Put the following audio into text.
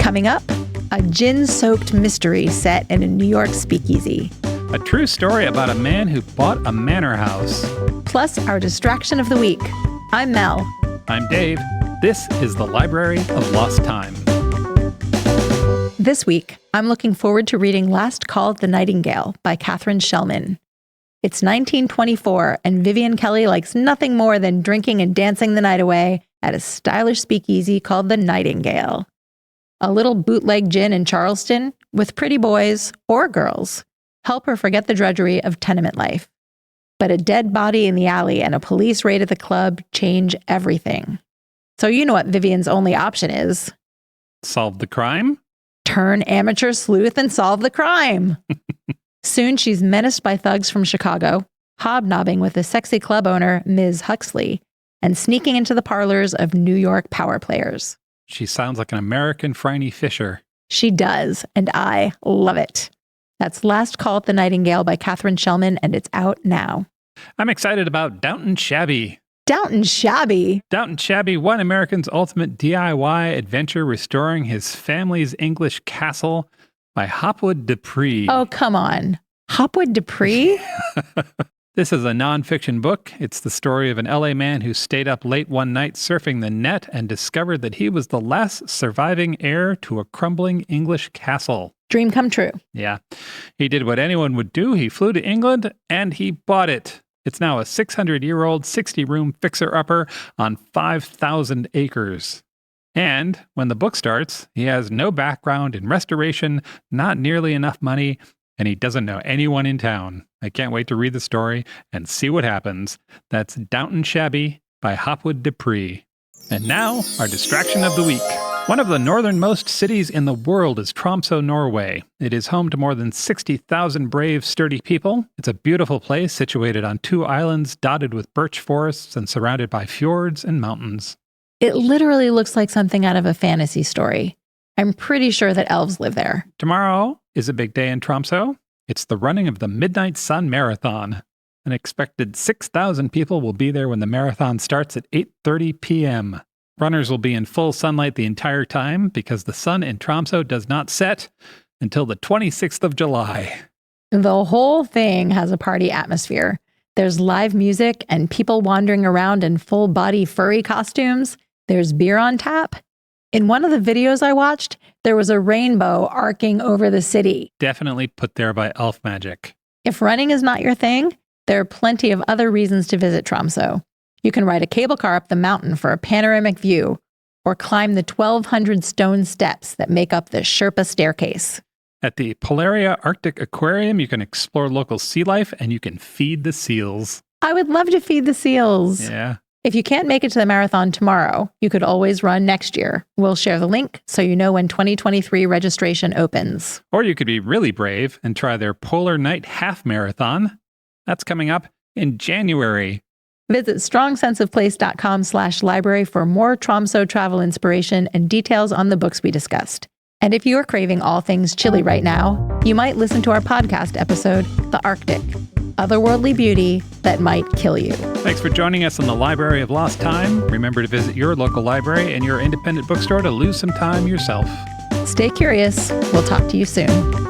Coming up, a gin-soaked mystery set in a New York speakeasy. A true story about a man who bought a manor house. Plus, our distraction of the week. I'm Mel. I'm Dave. This is the Library of Lost Time. This week, I'm looking forward to reading Last Call at the Nightingale by Katharine Schellman. It's 1924, and Vivian Kelly likes nothing more than drinking and dancing the night away at a stylish speakeasy called the Nightingale. A little bootleg gin in Charleston, with pretty boys or girls, help her forget the drudgery of tenement life. But a dead body in the alley and a police raid at the club change everything. So you know what Vivian's only option is. Solve the crime? Turn amateur sleuth and solve the crime. Soon she's menaced by thugs from Chicago, hobnobbing with the sexy club owner, Ms. Huxley, and sneaking into the parlors of New York power players. She sounds like an American Phryne Fisher. She does, and I love it. That's Last Call at the Nightingale by Katharine Schellman, and it's out now. I'm excited about Downton Shabby. Downton Shabby? Downton Shabby, one American's ultimate DIY adventure restoring his family's English castle by Hopwood DePree. Oh, come on. Hopwood DePree? This is a nonfiction book. It's the story of an LA man who stayed up late one night surfing the net and discovered that he was the last surviving heir to a crumbling English castle. Dream come true. Yeah. He did what anyone would do. He flew to England and he bought it. It's now a 600-year-old, 60-room fixer-upper on 5,000 acres. And when the book starts, he has no background in restoration, not nearly enough money, and he doesn't know anyone in town. I can't wait to read the story and see what happens. That's Downton Shabby by Hopwood DePree. And now, our distraction of the week. One of the northernmost cities in the world is Tromsø, Norway. It is home to more than 60,000 brave, sturdy people. It's a beautiful place situated on 2 islands dotted with birch forests and surrounded by fjords and mountains. It literally looks like something out of a fantasy story. I'm pretty sure that elves live there. Tomorrow is a big day in Tromsø. It's the running of the Midnight Sun Marathon. An expected 6,000 people will be there when the marathon starts at 8:30 p.m. Runners will be in full sunlight the entire time because the sun in Tromsø does not set until the 26th of July. The whole thing has a party atmosphere. There's live music and people wandering around in full-body furry costumes. There's beer on tap. In one of the videos I watched, there was a rainbow arcing over the city. Definitely put there by elf magic. If running is not your thing, there are plenty of other reasons to visit Tromsø. You can ride a cable car up the mountain for a panoramic view, or climb the 1,200 stone steps that make up the Sherpa staircase. At the Polaria Arctic Aquarium, you can explore local sea life and you can feed the seals. I would love to feed the seals. Yeah. If you can't make it to the marathon tomorrow, you could always run next year. We'll share the link so you know when 2023 registration opens. Or you could be really brave and try their Polar Night Half Marathon. That's coming up in January. Visit strongsenseofplace.com/library for more Tromsø travel inspiration and details on the books we discussed. And if you're craving all things chilly right now, you might listen to our podcast episode, The Arctic, Otherworldly Beauty That Might Kill You. Thanks for joining us on the Library of Lost Time. Remember to visit your local library and your independent bookstore to lose some time yourself. Stay curious. We'll talk to you soon.